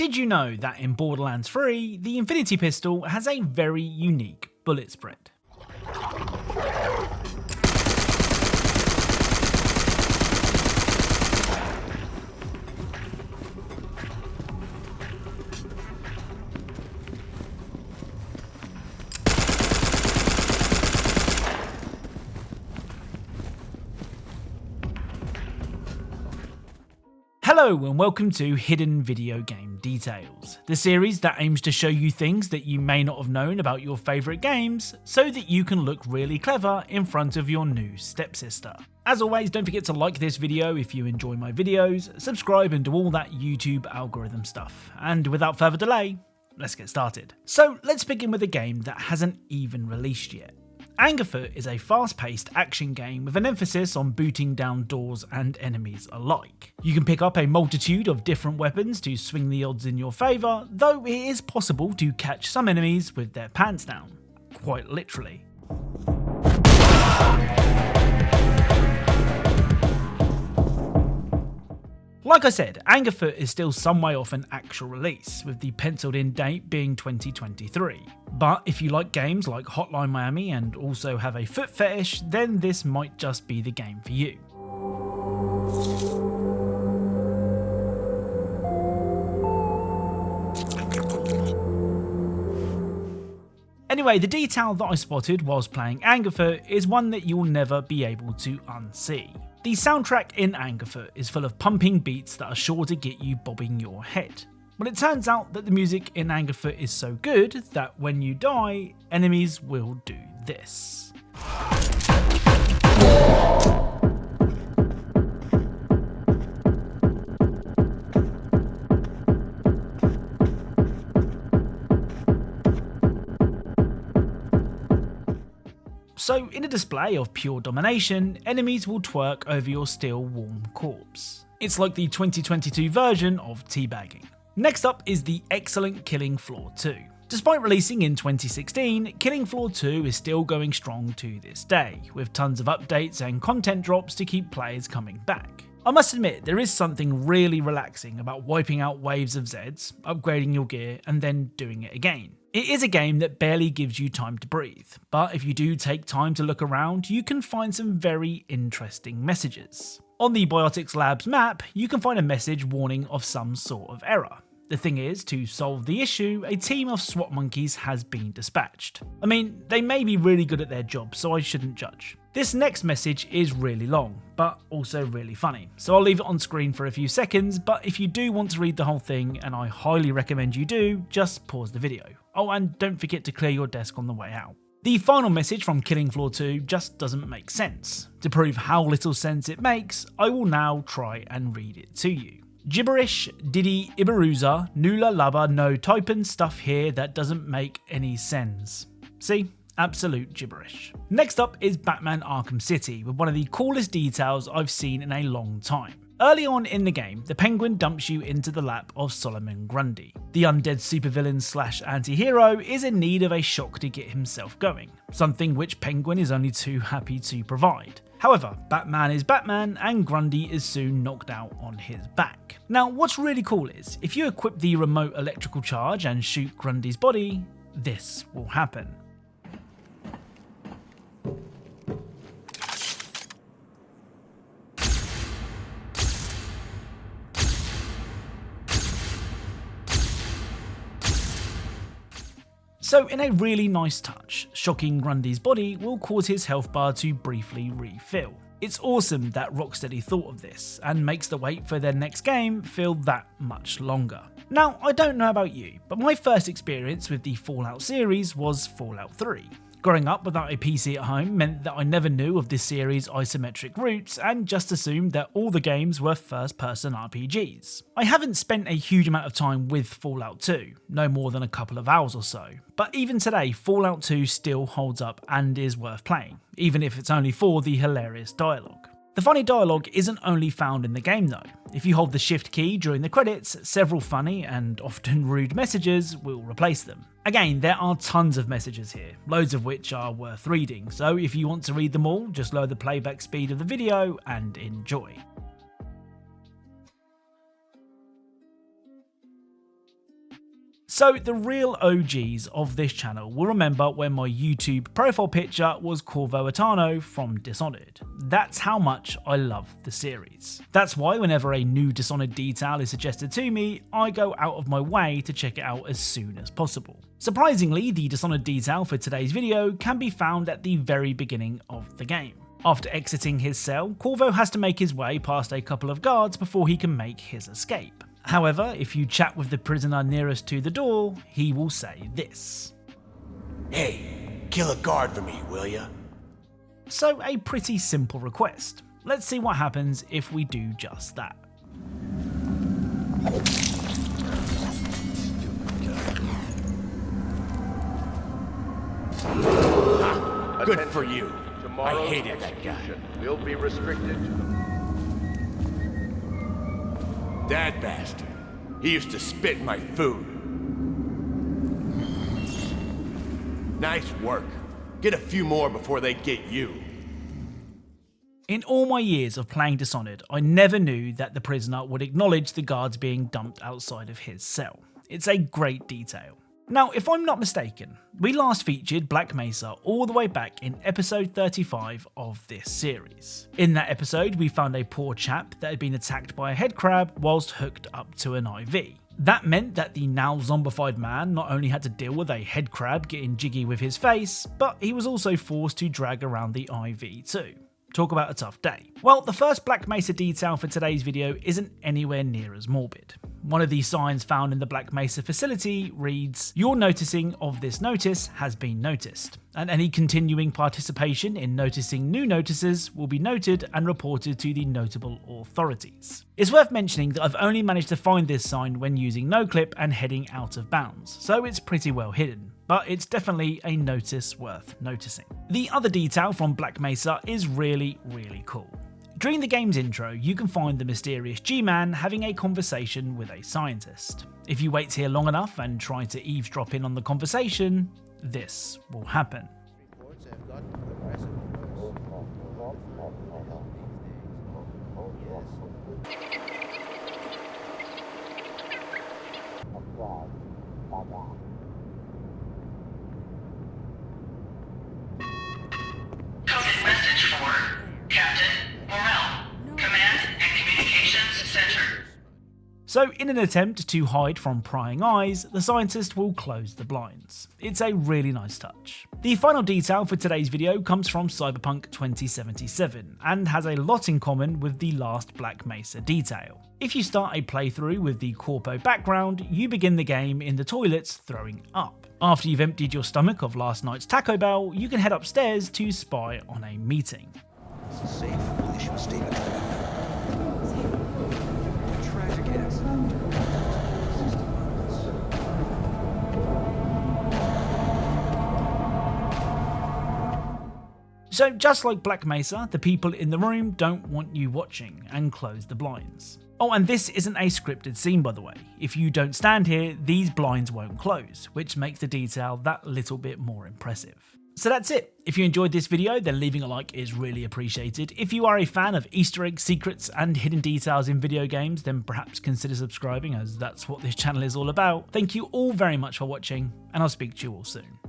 Did you know that in Borderlands 3, the Infinity Pistol has a very unique bullet spread? Hello and welcome to Hidden Video Game Details, the series that aims to show you things that you may not have known about your favourite games so that you can look really clever in front of your new stepsister. As always, don't forget to like this video if you enjoy my videos, subscribe and do all that YouTube algorithm stuff. And without further delay, let's get started. So let's begin with a game that hasn't even released yet. Angerfoot is a fast-paced action game with an emphasis on booting down doors and enemies alike. You can pick up a multitude of different weapons to swing the odds in your favour, though it is possible to catch some enemies with their pants down. Quite literally. Like I said, Angerfoot is still some way off an actual release, with the penciled in date being 2023. But if you like games like Hotline Miami and also have a foot fetish, then this might just be the game for you. Anyway, the detail that I spotted whilst playing Angerfoot is one that you'll never be able to unsee. The soundtrack in Angerfoot is full of pumping beats that are sure to get you bobbing your head. But it turns out that the music in Angerfoot is so good that when you die, enemies will do this. So in a display of pure domination, enemies will twerk over your still warm corpse. It's like the 2022 version of teabagging. Next up is the Eggcellent Killing Floor 2. Despite releasing in 2016, Killing Floor 2 is still going strong to this day, with tons of updates and content drops to keep players coming back. I must admit, there is something really relaxing about wiping out waves of Zeds, upgrading your gear, and then doing it again. It is a game that barely gives you time to breathe, but if you do take time to look around, you can find some very interesting messages. On the Biotics Labs map, you can find a message warning of some sort of error. The thing is, to solve the issue, a team of SWAT monkeys has been dispatched. I mean, they may be really good at their job, so I shouldn't judge. This next message is really long, but also really funny, so I'll leave it on screen for a few seconds, but if you do want to read the whole thing, and I highly recommend you do, just pause the video. Oh, and don't forget to clear your desk on the way out. The final message from Killing Floor 2 just doesn't make sense. To prove how little sense it makes, I will now try and read it to you. Gibberish, Diddy, Ibaruza, Nula Laba, no typing stuff here that doesn't make any sense. See? Absolute gibberish. Next up is Batman Arkham City, with one of the coolest details I've seen in a long time. Early on in the game, the Penguin dumps you into the lap of Solomon Grundy. The undead supervillain slash anti-hero is in need of a shock to get himself going, something which Penguin is only too happy to provide. However, Batman is Batman and Grundy is soon knocked out on his back. Now what's really cool is, if you equip the remote electrical charge and shoot Grundy's body, this will happen. So in a really nice touch, shocking Grundy's body will cause his health bar to briefly refill. It's awesome that Rocksteady thought of this, and makes the wait for their next game feel that much longer. Now, I don't know about you, but my first experience with the Fallout series was Fallout 3. Growing up without a PC at home meant that I never knew of this series' isometric roots and just assumed that all the games were first-person RPGs. I haven't spent a huge amount of time with Fallout 2, no more than a couple of hours or so, but even today Fallout 2 still holds up and is worth playing, even if it's only for the hilarious dialogue. The funny dialogue isn't only found in the game though. If you hold the shift key during the credits, several funny and often rude messages will replace them. Again, there are tons of messages here, loads of which are worth reading, so if you want to read them all, just lower the playback speed of the video and enjoy. So the real OGs of this channel will remember when my YouTube profile picture was Corvo Atano from Dishonored. That's how much I love the series. That's why whenever a new Dishonored detail is suggested to me, I go out of my way to check it out as soon as possible. Surprisingly, the Dishonored detail for today's video can be found at the very beginning of the game. After exiting his cell, Corvo has to make his way past a couple of guards before he can make his escape. However, if you chat with the prisoner nearest to the door, he will say this. Hey, kill a guard for me, will ya? So a pretty simple request. Let's see what happens if we do just that. Good for you. I hated that guy. Will be restricted to the... That bastard. He used to spit in my food. Nice work. Get a few more before they get you. In all my years of playing Dishonored, I never knew that the prisoner would acknowledge the guards being dumped outside of his cell. It's a great detail. Now, if I'm not mistaken, we last featured Black Mesa all the way back in episode 35 of this series. In that episode, we found a poor chap that had been attacked by a headcrab whilst hooked up to an IV. That meant that the now zombified man not only had to deal with a headcrab getting jiggy with his face, but he was also forced to drag around the IV too. Talk about a tough day. Well, the first Black Mesa detail for today's video isn't anywhere near as morbid. One of the signs found in the Black Mesa facility reads, "Your noticing of this notice has been noticed, and any continuing participation in noticing new notices will be noted and reported to the notable authorities." It's worth mentioning that I've only managed to find this sign when using noclip and heading out of bounds, so it's pretty well hidden. But it's definitely a notice worth noticing. The other detail from Black Mesa is really cool. During the game's intro, you can find the mysterious G-Man having a conversation with a scientist. If you wait here long enough and try to eavesdrop in on the conversation, this will happen. So in an attempt to hide from prying eyes, the scientist will close the blinds. It's a really nice touch. The final detail for today's video comes from Cyberpunk 2077 and has a lot in common with the last Black Mesa detail. If you start a playthrough with the corpo background, you begin the game in the toilets throwing up. After you've emptied your stomach of last night's Taco Bell, you can head upstairs to spy on a meeting. Safe, we'll issue a statement. So just like Black Mesa, the people in the room don't want you watching and close the blinds. Oh, and this isn't a scripted scene, by the way. If you don't stand here, these blinds won't close, which makes the detail that little bit more impressive. So that's it. If you enjoyed this video, then leaving a like is really appreciated. If you are a fan of Easter eggs, secrets, and hidden details in video games, then perhaps consider subscribing, as that's what this channel is all about. Thank you all very much for watching, and I'll speak to you all soon.